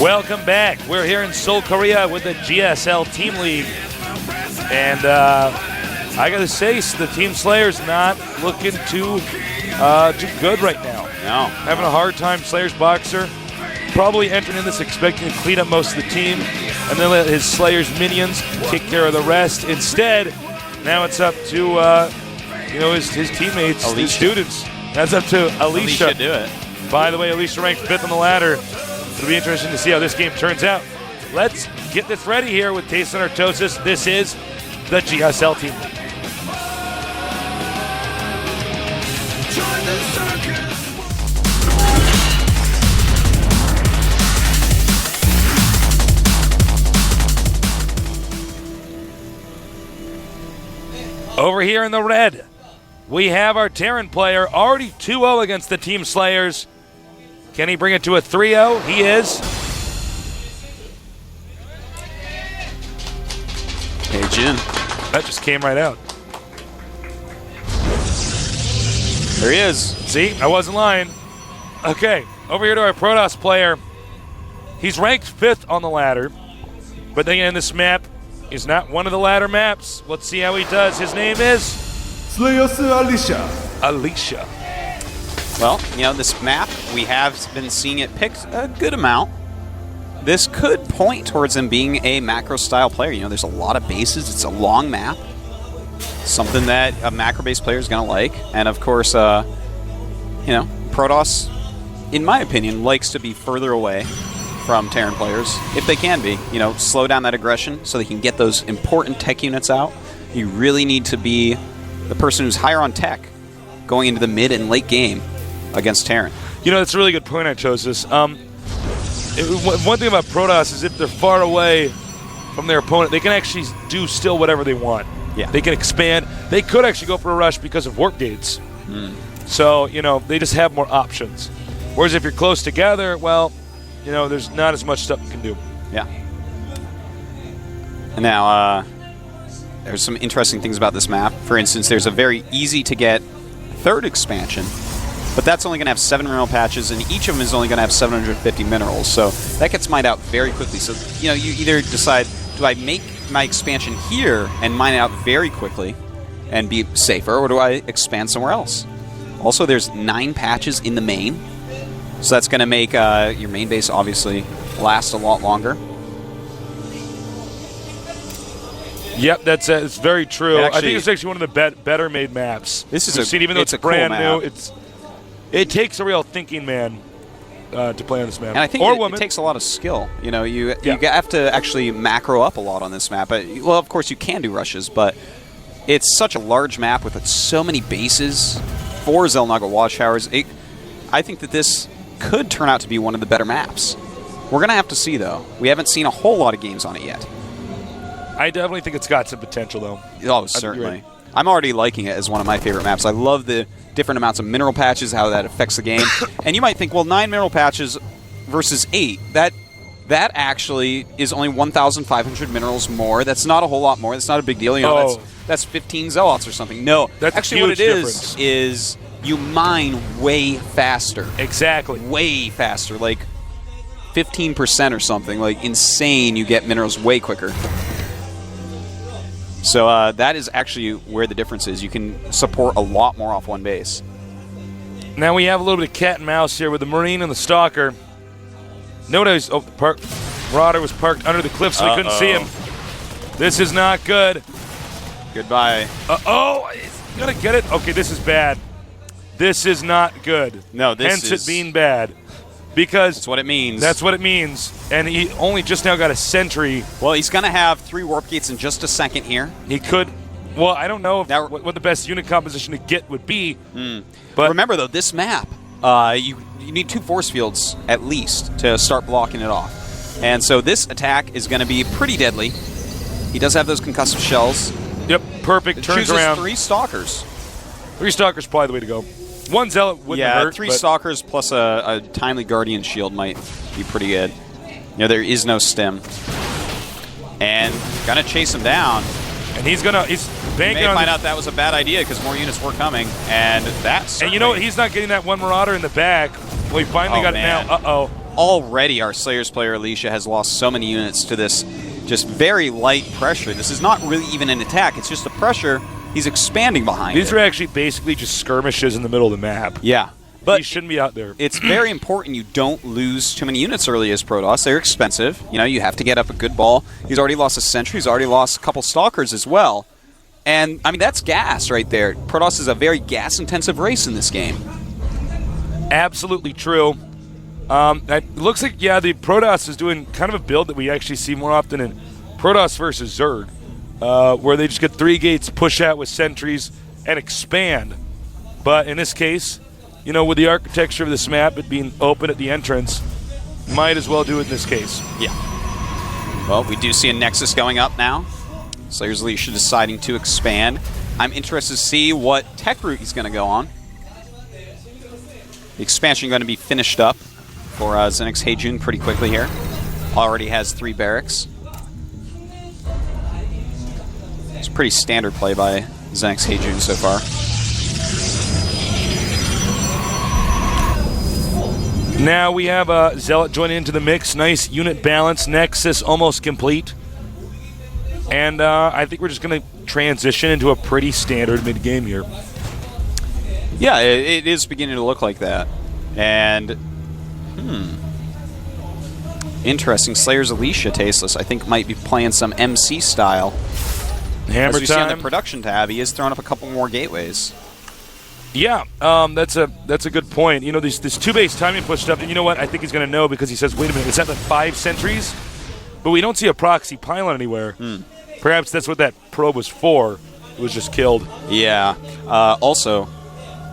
Welcome back. We're here in Seoul, Korea with the GSL Team League. And I got to say, the Team Slayer's not looking too good right now. No. Having a hard time. Slayer's Boxer probably entering in this expecting to clean up most of the team and then let his Slayer's minions take care of the rest. Instead, now it's up to his teammates, Alicia. his students. That's up to Alicia. Do it. By the way, Alicia ranked 5th on the ladder. It'll be interesting to see how this game turns out. Let's get this ready here with Taste and Artosis. This is the GSL Team League. Over here in the red, we have our Terran player already 2-0 against the Team Slayers. Can he bring it to a 3-0? He is. Hey, Jin. That just came right out. There he is. See, I wasn't lying. Okay, over here to our Protoss player. He's ranked 5th on the ladder, but then again, this map is not one of the ladder maps. Let's see how he does. His name is SlayerS Alicia. Alicia. Well, this map, we have been seeing it picked a good amount. This could point towards him being a macro-style player. There's a lot of bases. It's a long map. Something that a macro-based player is going to like. And, of course, Protoss, in my opinion, likes to be further away from Terran players, if they can be. Slow down that aggression so they can get those important tech units out. You really need to be the person who's higher on tech going into the mid and late game against Terran. That's a really good point I chose this. One thing about Protoss is if they're far away from their opponent, they can actually do still whatever they want. Yeah. They can expand. They could actually go for a rush because of warp gates. So, they just have more options. Whereas if you're close together, well, there's not as much stuff you can do. Yeah. And now, there's some interesting things about this map. For instance, there's a very easy-to-get third expansion, but that's only going to have 7 mineral patches, and each of them is only going to have 750 minerals. So that gets mined out very quickly. So, you either decide, do I make my expansion here and mine it out very quickly and be safer, or do I expand somewhere else? Also, there's 9 patches in the main, so that's going to make your main base, obviously, last a lot longer. Yep, it's very true. Actually, I think it's actually one of the better made maps. This is even though it's a brand cool new, it takes a real thinking man to play on this map. And I think it takes a lot of skill. You have to actually macro up a lot on this map. Well, of course you can do rushes, but it's such a large map with so many bases, 4 Xel'Naga watchtowers. I think that this could turn out to be one of the better maps. We're going to have to see, though. We haven't seen a whole lot of games on it yet. I definitely think it's got some potential, though. Oh, certainly. I'm already liking it as one of my favorite maps. I love the different amounts of mineral patches, how that affects the game. And you might think, well, 9 mineral patches versus 8, that actually is only 1,500 minerals more. That's not a whole lot more. That's not a big deal. That's 15 Zealots or something. No, that's actually a what huge it difference. is you mine way faster. Exactly. Way faster, like 15% or something. Like insane, you get minerals way quicker. So that is actually where the difference is. You can support a lot more off one base. Now we have a little bit of cat and mouse here with the Marine and the Stalker. Notice, Marauder was parked under the cliff so we couldn't see him. This is not good. Goodbye. He's gonna get it. Okay, this is bad. This is not good. No, Hence it being bad. Because that's what it means. That's what it means. And he only just now got a sentry. Well, he's going to have 3 warp gates in just a second here. He could. Well, I don't know what the best unit composition to get would be. But remember, though, this map, you need 2 force fields at least to start blocking it off. And so this attack is going to be pretty deadly. He does have those concussive shells. Yep, perfect. Turns around. 3 Stalkers. 3 Stalkers probably the way to go. 1 Zealot wouldn't hurt. 3 Stalkers plus a timely Guardian Shield might be pretty good. There is no stem. And gonna chase him down. And he's banking on. on. Find out that was a bad idea because more units were coming, and that's. And you know what? He's not getting that one Marauder in the back. Well, he finally got it now. already our SlayerS player, Alicia, has lost so many units to this just very light pressure. This is not really even an attack. It's just a pressure. He's expanding behind These are actually basically just skirmishes in the middle of the map. Yeah. But he shouldn't be out there. It's very important you don't lose too many units early as Protoss. They're expensive. You know, you have to get up a good ball. He's already lost a sentry. He's already lost a couple stalkers as well. And, I mean, that's gas right there. Protoss is a very gas-intensive race in this game. Absolutely true. It looks like, yeah, the Protoss is doing kind of a build that we actually see more often in Protoss versus Zerg, where they just get 3 gates, push out with sentries, and expand. But in this case, you know, with the architecture of this map, it being open at the entrance, might as well do it in this case. Yeah. Well, we do see a Nexus going up now. SlayerS Alicia deciding to expand. I'm interested to see what tech route he's going to go on. The expansion going to be finished up for ZeNEX Heijun pretty quickly here. Already has 3 barracks. It's a pretty standard play by ZeNEX Heijun so far. Now we have Zealot joining into the mix. Nice unit balance. Nexus almost complete. And I think we're just going to transition into a pretty standard mid-game here. Yeah, it is beginning to look like that. And, interesting. SlayerS Alicia, Tasteless, I think might be playing some MC style. Hammer As we see on the time. production tab, he is throwing up a couple more gateways. Yeah, that's a good point. You know, this 2-base timing push stuff, and you know what? I think he's going to know because he says, wait a minute, it's at the 5 sentries? But we don't see a proxy pylon anywhere. Perhaps that's what that probe was for. It was just killed. Yeah. Also,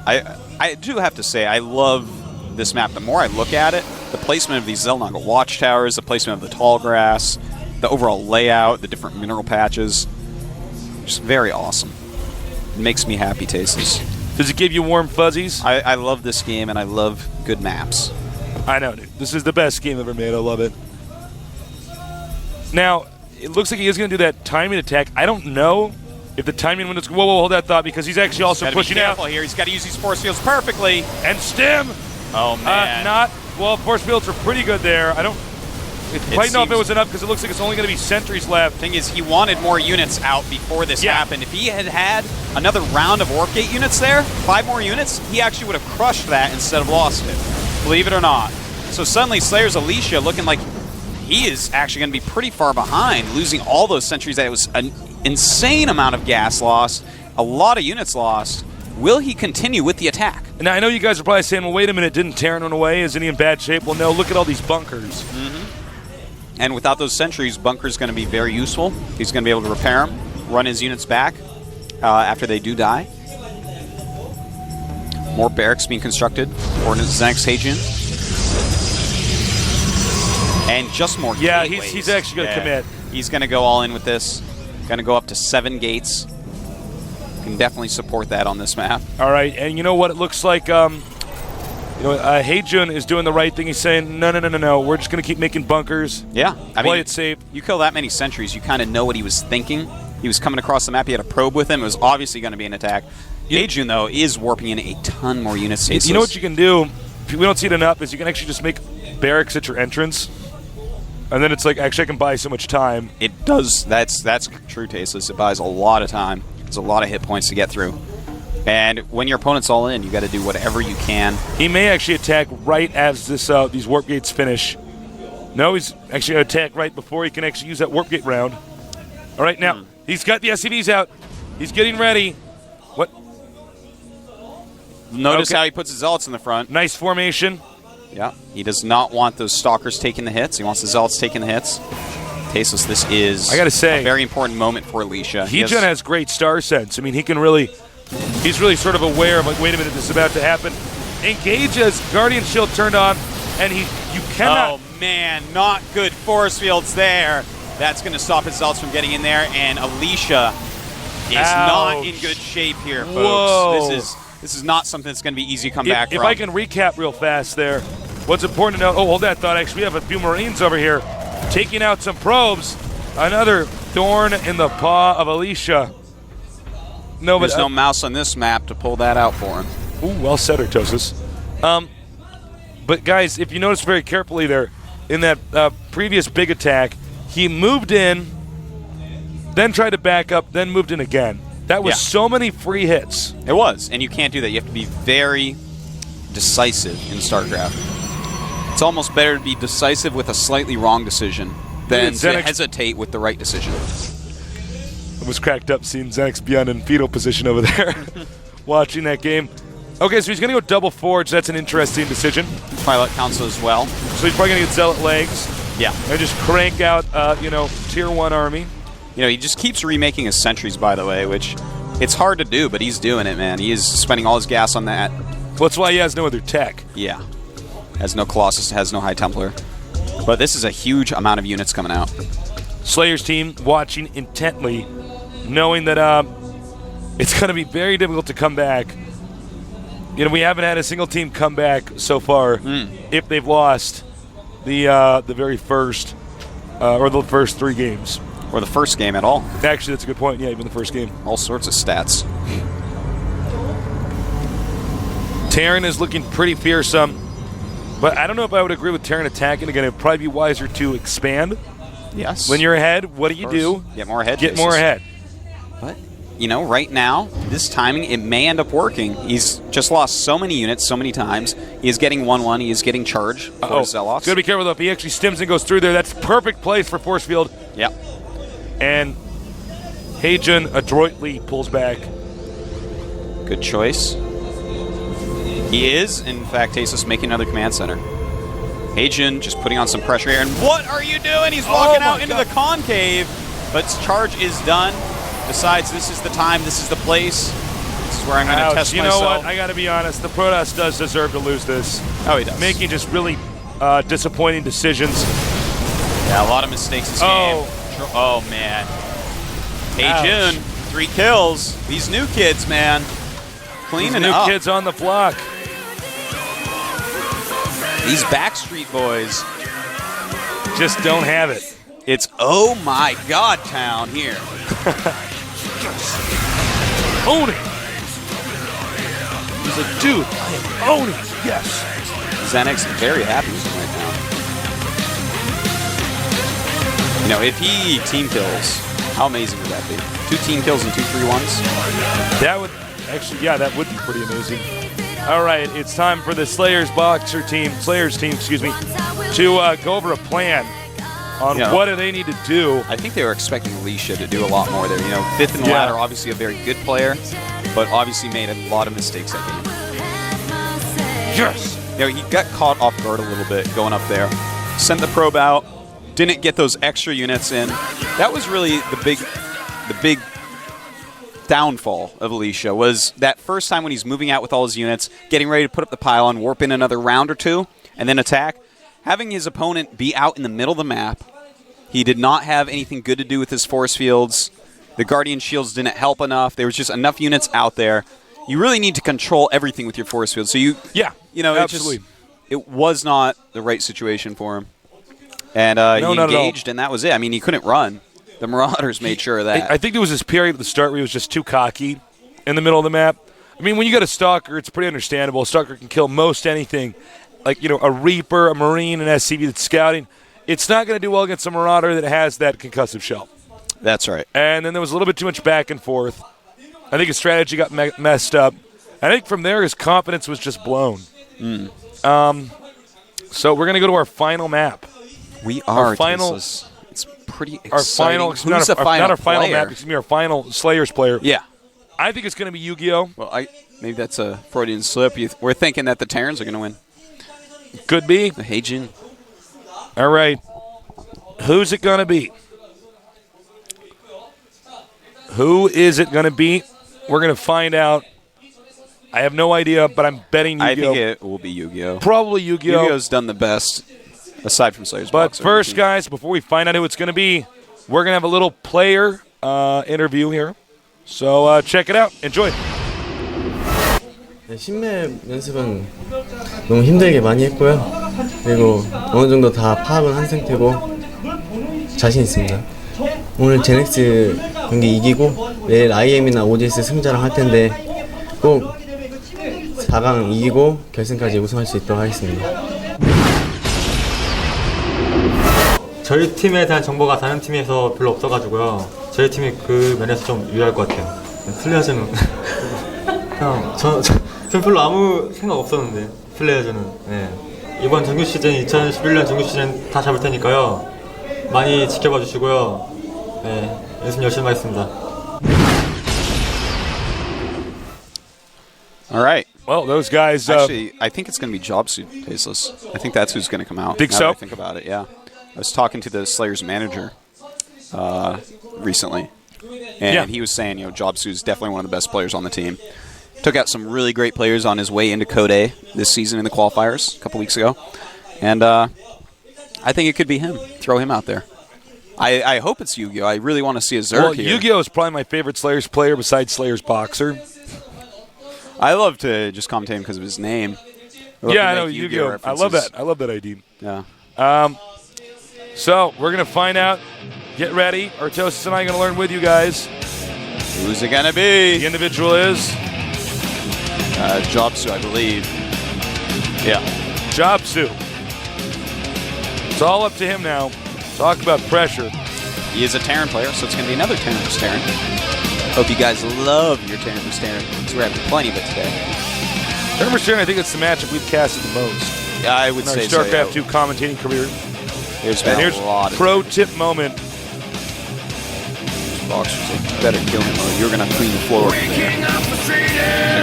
I do have to say, I love this map. The more I look at it, the placement of these Xel'Naga watchtowers, the placement of the tall grass, the overall layout, the different mineral patches, just very awesome. It makes me happy, Tasteless. Does it give you warm fuzzies? I love this game, and I love good maps. I know, dude. This is the best game ever made. I love it. Now, it looks like he is going to do that timing attack. I don't know if the timing window's... Whoa, hold that thought, because he's actually also pushing out. Be careful here. He's got to use these force fields perfectly. And stem! Oh, man. Well, force fields are pretty good there. I don't quite know if it was enough, because it looks like it's only going to be sentries left. Thing is, he wanted more units out before this happened. If he had had another round of Warp Gate units there, 5 more units, he actually would have crushed that instead of lost it. Believe it or not. So suddenly, SlayerS Alicia looking like he is actually going to be pretty far behind, losing all those sentries. That it was an insane amount of gas lost, a lot of units lost. Will he continue with the attack? Now, I know you guys are probably saying, well, wait a minute, didn't Terran run away? Isn't he in bad shape? Well, no, look at all these bunkers. And without those sentries, bunker's going to be very useful. He's going to be able to repair them, run his units back after they do die. More barracks being constructed for ZeNEX Heijun. And just more gateways. He's actually going to commit. He's going to go all in with this. Going to go up to 7 gates. Can definitely support that on this map. All right, and you know what? It looks like Heijun is doing the right thing. He's saying, no. We're just going to keep making bunkers. Yeah. Play it safe. You kill that many sentries, you kind of know what he was thinking. He was coming across the map. He had a probe with him. It was obviously going to be an attack. Heijun, though, is warping in a ton more units. You know what you can do? If we don't see it enough, is you can actually just make barracks at your entrance. And then it's like, actually, I can buy so much time. It does. That's true, Tasteless. It buys a lot of time. There's a lot of hit points to get through. And when your opponent's all in, you got to do whatever you can. He may actually attack right as these warp gates finish. No, he's actually going to attack right before he can actually use that warp gate round. All right, now, he's got the SCVs out. He's getting ready. What? Notice how he puts his Zealots in the front. Nice formation. Yeah, he does not want those Stalkers taking the hits. He wants the Zealots taking the hits. Tasteless, this is I gotta say, a very important moment for Alicia. Heijun has great star sense. I mean, he's really sort of aware of, like, wait a minute, this is about to happen. Engages, Guardian Shield turned on, and you cannot... Oh, man, not good force fields there. That's going to stop his Zealots from getting in there, and Alicia is not in good shape here, folks. Whoa. This is not something that's going to be easy to come back from. If I can recap real fast there, what's important to know... Oh, hold that thought. Actually, we have a few Marines over here taking out some probes. Another thorn in the paw of Alicia. No, There's no mouse on this map to pull that out for him. Ooh, well said, Artosis. But guys, if you notice very carefully there, in that previous big attack, he moved in, then tried to back up, then moved in again. That was so many free hits. It was, and you can't do that. You have to be very decisive in StarCraft. It's almost better to be decisive with a slightly wrong decision than to hesitate with the right decision. I was cracked up seeing ZeNEX Beyond in fetal position over there, watching that game. Okay, so he's going to go double forge. That's an interesting decision. Twilight Council as well. So he's probably going to get Zealot legs. Yeah. And just crank out, tier 1 army. He just keeps remaking his sentries, by the way, which it's hard to do, but he's doing it, man. He is spending all his gas on that. Well, that's why he has no other tech. Yeah. Has no Colossus, has no High Templar. But this is a huge amount of units coming out. SlayerS team watching intently, knowing that it's going to be very difficult to come back. We haven't had a single team come back so far if they've lost the very first or the first 3 games. Or the first game at all. Actually, that's a good point. Yeah, even the first game. All sorts of stats. Terran is looking pretty fearsome, but I don't know if I would agree with Terran attacking again. It would probably be wiser to expand. Yes. When you're ahead, what do? Get more ahead. Get more ahead. But, right now, this timing, it may end up working. He's just lost so many units so many times. He is getting 1-1. He is getting charge for Zealots. Got to be careful, though. If he actually stims and goes through there, that's perfect place for force field. Yep. And Heijun adroitly pulls back. Good choice. He is, in fact, Tasis making another command center. Heijun just putting on some pressure here. And what are you doing? He's walking out into the concave. But charge is done. Besides, this is the time. This is the place. This is where I'm going to test myself. You know what? I got to be honest. The Protoss does deserve to lose this. Oh, he does. Making just really disappointing decisions. Yeah, a lot of mistakes this game. Oh, man. Heijun, 3 kills. These new kids, man. Cleaning up. New kids on the block. These Backstreet Boys just don't have it. It's oh my god town here. Own it. He's like, dude, I am owning it. Yes. ZeNEX very happy with him right now. If he team kills, how amazing would that be? 2 team kills and 2 3-1s? That would actually, that would be pretty amazing. All right, it's time for the SlayerS team, to go over a plan on what do they need to do. I think they were expecting Alicia to do a lot more there. 5th in the ladder, obviously a very good player, but obviously made a lot of mistakes that game. Yes. He got caught off guard a little bit going up there. Sent the probe out, didn't get those extra units in. That was really the big downfall of Alicia, was that first time when he's moving out with all his units, getting ready to put up the pylon, warp in another round or 2, and then attack. Having his opponent be out in the middle of the map, he did not have anything good to do with his force fields. The Guardian Shields didn't help enough. There was just enough units out there. You really need to control everything with your force field. So absolutely. It was not the right situation for him. And he engaged, and that was it. I mean, he couldn't run. The Marauders made sure of that. I think there was this period at the start where he was just too cocky in the middle of the map. I mean, when you got a Stalker, it's pretty understandable. A Stalker can kill most anything. Like, a Reaper, a Marine, an SCV that's scouting. It's not going to do well against a Marauder that has that concussive shell. That's right. And then there was a little bit too much back and forth. I think his strategy got messed up. I think from there his confidence was just blown. So we're going to go to our final map. We are. Our final. It's pretty exciting. Our final. Who's not our final map. It's going to be our final SlayerS player. Yeah. I think it's going to be Yu-Gi-Oh. Well, maybe that's a Freudian slip. We're thinking that the Terrans are going to win. Could be. The Heijun. All right. Who's it going to be? Who is it going to be? We're going to find out. I have no idea, but I'm betting Yu-Gi-Oh. I think it will be Yu-Gi-Oh. Probably Yu-Gi-Oh. Yu-Gi-Oh's done the best, aside from SlayerS. But first, guys, before we find out who it's going to be, we're going to have a little player interview here. So check it out. Enjoy. 네, 신맵 연습은 너무 힘들게 많이 했고요. 그리고 어느 정도 다 파악은 한 상태고 자신 있습니다. 오늘 제넥스 경기 이기고 내일 IM이나 OGS 승자랑 할 텐데 꼭 4강 이기고 결승까지 우승할 수 있도록 하겠습니다. 저희 팀에 대한 정보가 다른 팀에서 별로 없어가지고요. 저희 팀이 그 면에서 좀 유리할 것 같아요. 슬레이어즈는 그냥 전 별로 아무 생각 없었는데 슬레이어즈는 이번 정규 시즌 2011년 정규 시즌 다 잡을 테니까요. 많이 지켜봐 주시고요. 연습 열심히 하겠습니다. All right. Well, those guys. Actually, I think it's going to be Jobsu, Tasteless. I think that's who's going to come out. Think now so? that I think about it, yeah. I was talking to the SlayerS manager recently, and he was saying, Jobsu is definitely one of the best players on the team. Took out some really great players on his way into Code A this season in the qualifiers a couple weeks ago, and I think it could be him. Throw him out there. I hope it's Yu-Gi-Oh! I really want to see a Zerg Well, here. Yu-Gi-Oh! Is probably my favorite SlayerS player besides SlayerS Boxer. I love to just commentate him because of his name. Yeah, I know Yu-Gi-Oh! I love that. I love that ID. Yeah. So we're going to find out. Get ready. Artosis and I are going to learn with you guys. Who's it going to be? The individual is Jobsu, I believe. Yeah. Jobsu. It's all up to him now. Talk about pressure. He is a Terran player, so it's going to be another Terran vs. Terran. Hope you guys love your Terran vs. Terran, because we're having plenty of it today. Terran vs. Terran, I think it's the matchup we've casted the most. Yeah, I would in our say so. StarCraft 2 commentating career. There's been here's a lot of pro tip moment. Boxer's like, better kill him or you're going to clean the floor. Like,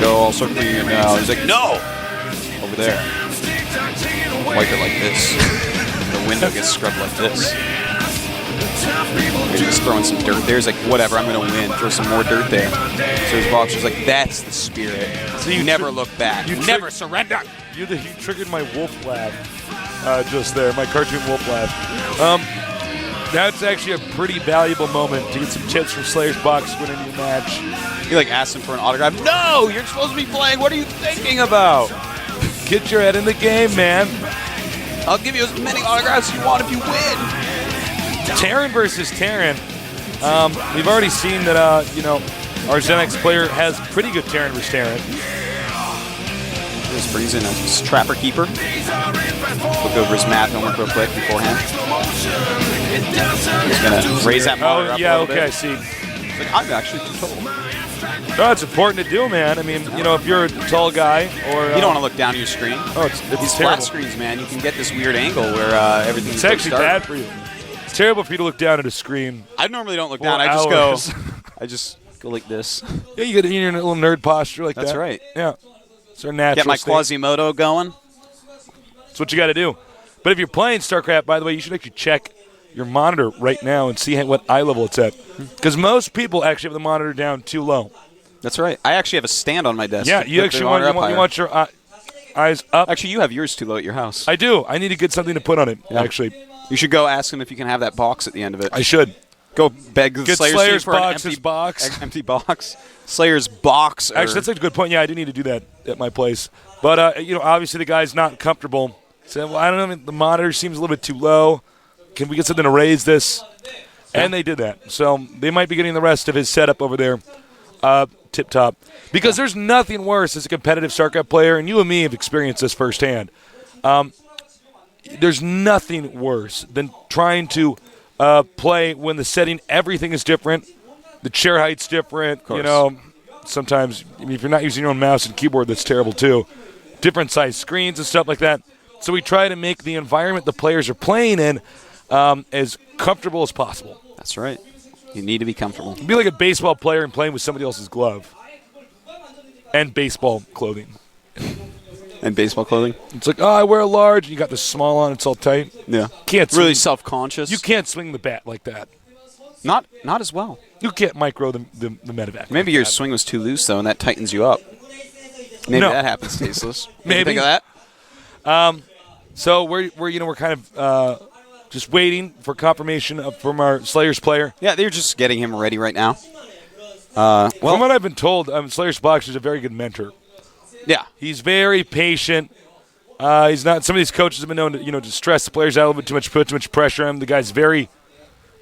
oh, I'll start cleaning it now. He's like, no! Over there. Wipe it like this. The window gets scrubbed like this. He's just throwing some dirt there. He's like, whatever, I'm going to win. Throw some more dirt there. So his Boxer's like, that's the spirit. So you never look back. You never surrender. You triggered my wolf laugh just there, my cartoon wolf laugh. That's actually a pretty valuable moment to get some tips from SlayerS Box winning your match. He like asked him for an autograph. No, you're supposed to be playing. What are you thinking about? Get your head in the game, man. I'll give you as many autographs as you want if you win. Terran versus Terran. We've already seen that, our ZeNEX player has pretty good Terran versus Terran. Just brings in a Trapper Keeper. Look over his math homework real quick beforehand. He's going to raise that monitor up a little bit. I see. It's like, I'm actually too tall. No, it's important to do, man. I mean, if you're a tall guy or... you don't want to look down at your screen. Oh, it's These terrible. flat screens, man, you can get this weird angle where everything's It's actually bad for you. It's terrible for you to look down at a screen. I normally don't look for down. hours. I just go like this. Yeah, you get in your little nerd posture like that. That's right. Yeah. It's our natural Get my state. Quasimodo going. That's what you got to do. But if you're playing StarCraft, by the way, you should actually check your monitor right now and see what eye level it's at. Because most people actually have the monitor down too low. That's right. I actually have a stand on my desk. Yeah, you actually want your eyes up. Actually, you have yours too low at your house. I do. I need to get something to put on it, actually. You should go ask him if you can have that box at the end of it. I should. Go beg the Get SlayerS for Box's an empty box. Empty box. SlayerS box. Actually, that's a good point. Yeah, I do need to do that at my place. But, obviously the guy's not comfortable. So, well, I don't know. The monitor seems a little bit too low. Can we get something to raise this? Yeah. And they did that. So they might be getting the rest of his setup over there tip-top. Because there's nothing worse as a competitive StarCraft player, and you and me have experienced this firsthand. There's nothing worse than trying to play when the setting, everything is different. The chair height's different. Sometimes if you're not using your own mouse and keyboard, that's terrible too. Different size screens and stuff like that. So we try to make the environment the players are playing in as comfortable as possible. That's right. You need to be comfortable. Be like a baseball player and playing with somebody else's glove. And baseball clothing. And baseball clothing? It's like, I wear a large, and you got the small on, it's all tight. Yeah. Can't really self-conscious. You can't swing the bat like that. Not as well. You can't micro the medevac. Maybe your swing was too loose, though, and that tightens you up. Maybe that happens, Tasteless. Maybe. Think of that? So we're kind of just waiting for confirmation from our SlayerS player. Yeah, they're just getting him ready right now. From what I've been told, SlayerS Box is a very good mentor. Yeah, he's very patient. He's not. Some of these coaches have been known to to stress the players out a little bit too much, put too much pressure on him. The guy's very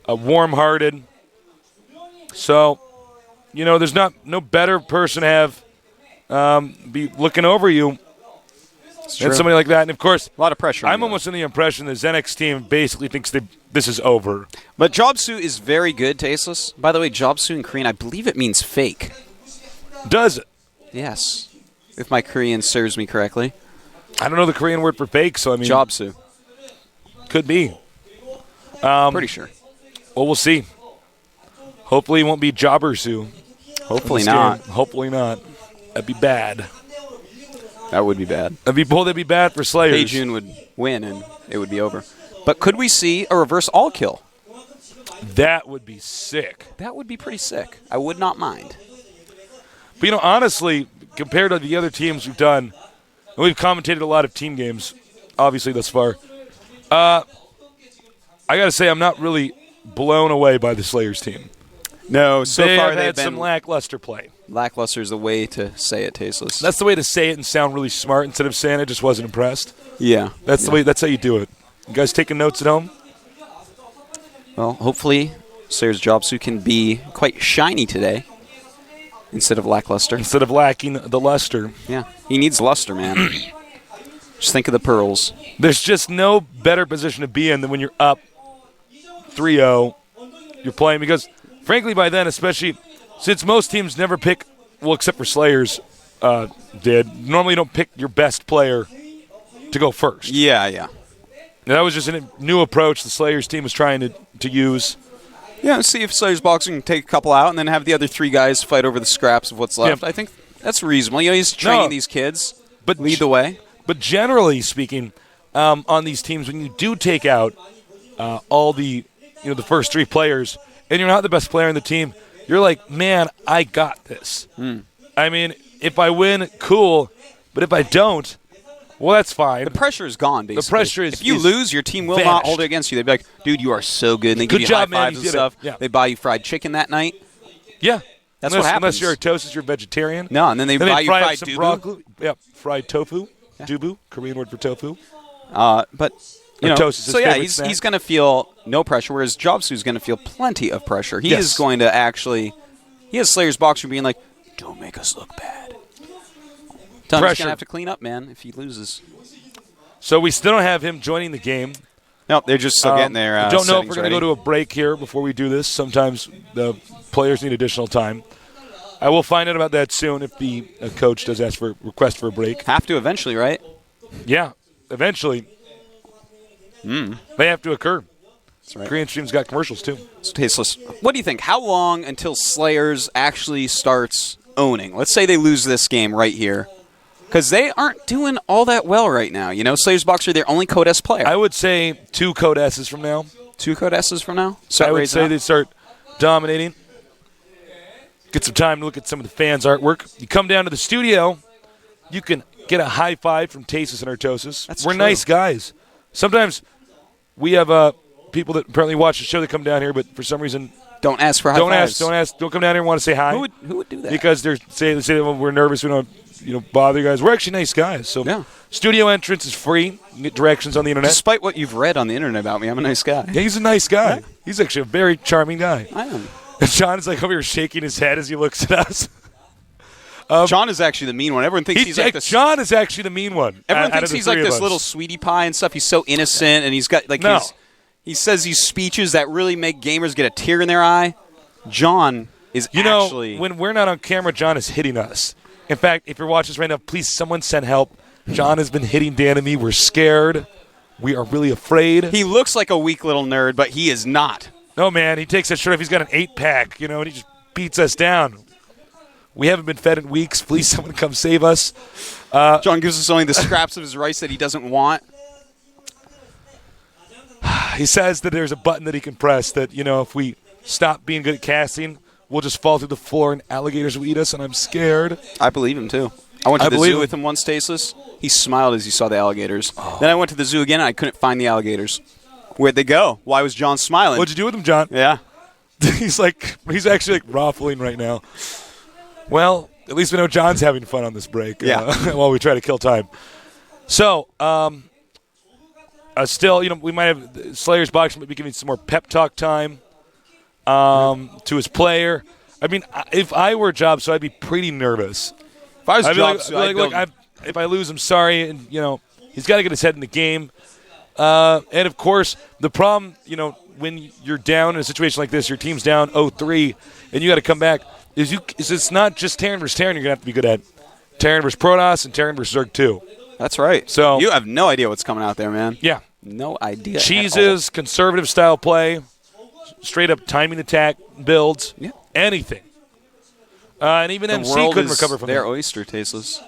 warm-hearted. So, there's no better person to have be looking over you true. And somebody like that. And, of course, A lot of pressure. I'm almost under the impression the ZeNEX team basically thinks this is over. But Jobsu is very good, Tasteless. By the way, Jobsu in Korean, I believe it means fake. Does it? Yes. If my Korean serves me correctly. I don't know the Korean word for fake, so I mean. Jobsu. Could be. Pretty sure. Well, we'll see. Hopefully it won't be Jobbersu. Hopefully not. Hopefully not. That'd be bad. That would be bad. That'd be bad for Slayers. Heijun would win, and it would be over. But could we see a reverse all kill? That would be sick. That would be pretty sick. I would not mind. But, honestly, compared to the other teams we've done, and we've commentated a lot of team games, obviously, thus far, I got to say I'm not really blown away by the Slayers team. No, so they far have they've had been some lackluster play. lackluster is the way to say it, Tasteless. That's the way to say it and sound really smart instead of saying I just wasn't impressed. Yeah. That's the way. That's how you do it. You guys taking notes at home? Well, hopefully Slayer's Jobsu can be quite shiny today instead of lackluster. Instead of lacking the luster. Yeah. He needs luster, man. Just think of the pearls. There's just no better position to be in than when you're up 3-0. You're playing because, frankly, by then, especially since most teams never pick, well, except for Slayers normally you don't pick your best player to go first. Yeah, yeah. And that was just a new approach the Slayers team was trying to use. Yeah, see if Slayer's Boxing can take a couple out and then have the other three guys fight over the scraps of what's left. Yeah. I think that's reasonable. He's training these kids, but lead the way. But generally speaking, on these teams, when you do take out all the the first three players, and you're not the best player in the team, you're like, man, I got this. I mean, if I win, cool. But if I don't, well, that's fine. The pressure is gone, basically. The pressure is if you lose, your team will not vanished. hold it against you. They'd be like, dude, you are so good. And they Good give you job, high fives man, and you did stuff. it. Yeah. They buy you fried chicken that night. Yeah. That's what happens. Unless you're toast, you're vegetarian. No, and then they buy you fry up fried some dubu. broccoli. Yeah, fried tofu. Dubu, Korean word for tofu. But toast is his so yeah, favorite snack. he's going to feel no pressure, whereas Jobsu's going to feel plenty of pressure. He Yes. is going to actually. He has Slayer's Boxer being like, "Don't make us look bad." He's going Pressure. to have to clean up, man, if he loses. So we still don't have him joining the game. No, they're just still getting their. I don't know if settings we're going to ready. go to a break here before we do this. Sometimes the players need additional time. I will find out about that soon if the coach does request for a break. Have to eventually, right? Yeah, eventually. They have to occur. That's right. Korean stream's got commercials too. It's tasteless. What do you think? How long until Slayers actually starts owning? Let's say they lose this game right here. Because they aren't doing all that well right now. Slayer's Boxer, their only Code S player. I would say 2 Code S's from now. 2 Code S's from now? I would say they start dominating. Get some time to look at some of the fans' artwork. You come down to the studio, you can get a high five from Tasis and Artosis. That's We're true. nice guys. Sometimes we have people that apparently watch the show that come down here, but for some reason Don't ask for high fives. don't come down here and want to say hi. Who would do that? Because they say well, we're nervous, we don't bother you guys. We're actually nice guys. So Yeah. studio entrance is free. You can get directions on the internet. Despite what you've read on the internet about me, I'm a nice guy. Yeah, he's a nice guy. He's actually a very charming guy. I am. John is like over here shaking his head as he looks at us. John is actually the mean one. Everyone thinks he's like this. John is actually the mean one. Everyone out thinks of the he's like three of this us. little sweetie pie and stuff. He's so innocent, and he's got like No. he says these speeches that really make gamers get a tear in their eye. John is actually when we're not on camera, John is hitting us. In fact, if you're watching this right now, please someone send help. John has been hitting Dan and me. We're scared. We are really afraid. he looks like a weak little nerd, but he is not. No, man, he takes that shirt off. He's got an 8-pack, and he just beats us down. We haven't been fed in weeks. Please, someone come save us. John gives us only the scraps of his rice that he doesn't want. He says that there's a button that he can press that, if we stop being good at casting, we'll just fall through the floor and alligators will eat us, and I'm scared. I believe him, too. I went to the believe zoo him. with him once, Tasteless. He smiled as he saw the alligators. Then I went to the zoo again, and I couldn't find the alligators. Where'd they go? Why was John smiling? What'd you do with him, John? Yeah. He's actually ruffling right now. Well, at least we know John's having fun on this break. Yeah. While we try to kill time. So, still, we might have Slayer's Boxing might be giving some more pep talk time to his player. I mean, if I were Job, so I'd be pretty nervous. If I was I'd be Job, like, look, if I lose, I'm sorry. And, he's got to get his head in the game. And, of course, the problem, when you're down in a situation like this, your team's down 0-3, and you got to come back, is it's not just Terran versus Terran you're going to have to be good at. Terran versus Protoss and Terran versus Zerg 2. That's right. So you have no idea what's coming out there, man. Yeah. No idea. Cheeses, conservative style play, straight up timing attack builds, anything. And even MC couldn't recover from their that. oyster tasteless.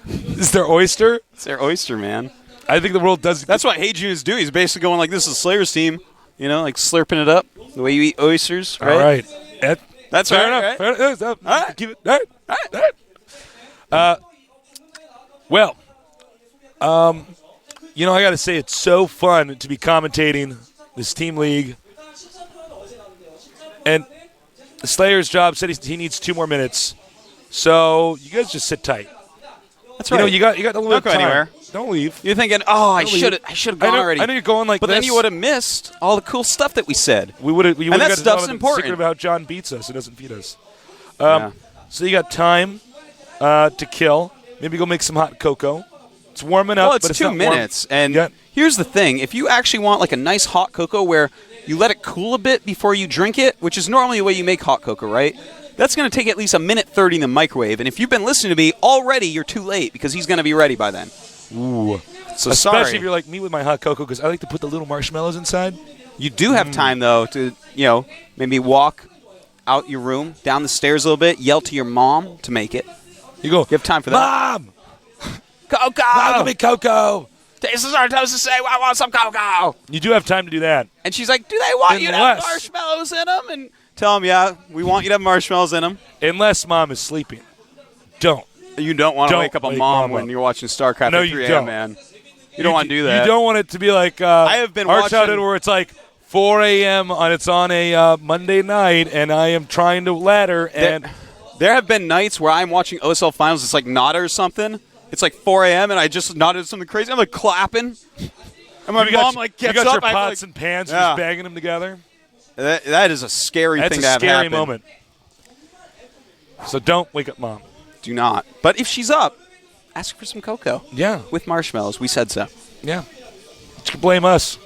Is their oyster? It's their oyster, man. I think the world does. That's what Heijun is doing. He's basically going like, this is Slayer's team, like slurping it up the way you eat oysters, right? All right. That's fair right, enough. right? Fair enough. All right. Keep it. All right. Well, I got to say, it's so fun to be commentating this team league. And the Slayer's job said he needs 2 more minutes. So you guys just sit tight. That's right. You got a little bit of Don't go time. anywhere. Don't leave. You're thinking, I should have gone already. I know you're going like but this. then you would have missed all the cool stuff that we said. We would have. And that stuff's important. Secret about John beats us. It doesn't feed us. So you got time to kill. Maybe go make some hot cocoa. It's warming up. Well, it's but 2 not minutes. warm. And here's the thing. If you actually want like a nice hot cocoa where you let it cool a bit before you drink it, which is normally the way you make hot cocoa, right? That's going to take at least 1:30 in the microwave. And if you've been listening to me, already you're too late because he's going to be ready by then. Ooh. So especially if you're like me with my hot cocoa, because I like to put the little marshmallows inside. You do have time, though, to, maybe walk out your room, down the stairs a little bit, yell to your mom to make it. You have time for that. Mom! Cocoa! Mom, give me cocoa! This is our toast to say, I want some cocoa! You do have time to do that. And she's like, do they want you to have marshmallows in them? And tell them, we want you to have marshmallows in them. Unless Mom is sleeping. Don't. You don't want to wake up a mom when you're watching StarCraft at 3 a.m., man. You don't want to do that. You don't want it to be like I have been our watching childhood where it's like 4 a.m. It's on a Monday night, and I am trying to ladder. And there have been nights where I'm watching OSL Finals. It's like Nada or something. It's like 4 a.m. and I just nodded something crazy. I'm like clapping. And my mom like gets up. You got your pots and pans and just banging them together. That is a scary thing to have happen. That's a scary moment. So don't wake up Mom. Do not. But if she's up, ask her for some cocoa. Yeah. With marshmallows. We said so. Yeah. You can blame us.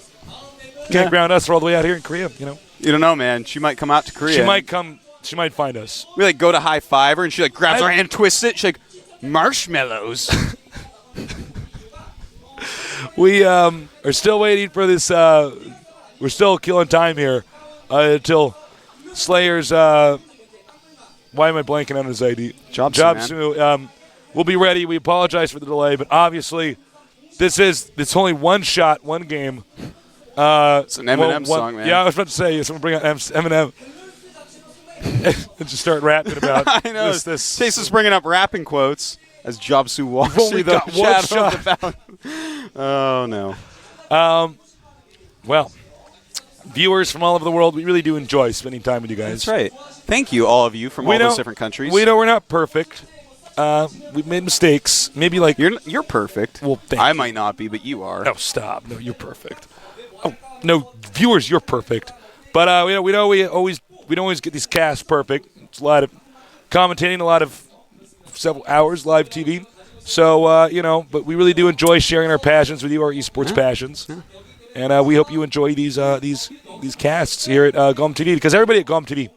Can't ground us. We're all the way out here in Korea, You don't know, man. She might come out to Korea. She might come. She might find us. We like go to high five her, and she like grabs her hand, twists it. She's like, marshmallows. We are still waiting for this. We're still killing time here until Slayer's. Why am I blanking on his ID? Jobsu. We'll be ready. We apologize for the delay, but obviously, it's only one shot, one game. It's an Eminem song, man. Yeah, I was about to say, someone bring out Eminem and just start rapping about I know. this. Chase is bringing up rapping quotes as Jobsu walks through the shadow of the fountain. Oh, no. Well, viewers from all over the world, we really do enjoy spending time with you guys. That's right. Thank you, all of you, from all those different countries. We know we're not perfect. We've made mistakes. Maybe like you're perfect. Well, I might not be, but you are. No, stop. No, you're perfect. Oh, no, viewers, you're perfect. But we don't always get these casts perfect. It's a lot of commentating, a lot of several hours live TV. So but we really do enjoy sharing our passions with you, our esports passions. Yeah. And we hope you enjoy these casts here at GOM TV, because everybody at GOM TV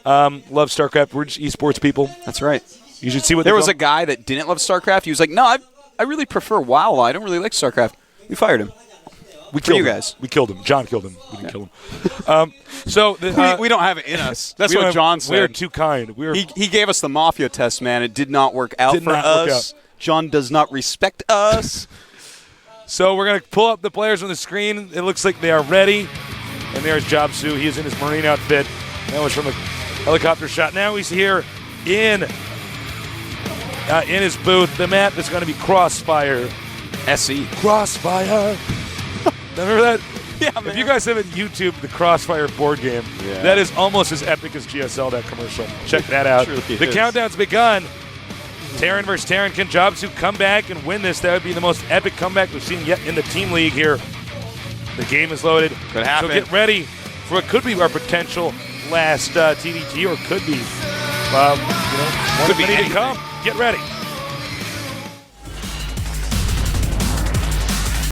loves StarCraft. We're just esports people. That's right. You should see what there was a guy that didn't love StarCraft. He was like, "No, I really prefer WoW. I don't really like StarCraft." We fired him. We killed you guys. We killed him. John killed him. We didn't kill him. So we don't have it in us. That's what John said. We're too kind. He gave us the Mafia test, man. It did not work out for us. John does not respect us. So we're going to pull up the players on the screen. It looks like they are ready. And there's Jobsu. He is in his Marine outfit. That was from a helicopter shot. Now he's here in his booth. The map is going to be Crossfire. SE. Crossfire. Remember that? Yeah, man. If you guys haven't YouTubed the Crossfire board game, that is almost as epic as GSL, that commercial. Check that out. The countdown's begun. Terran versus Terran. Can Jobsu come back and win this? That would be the most epic comeback we've seen yet in the team league here. The game is loaded. Could happen. So get ready for what could be our potential last TDT, or could be, one of many to come. Get ready.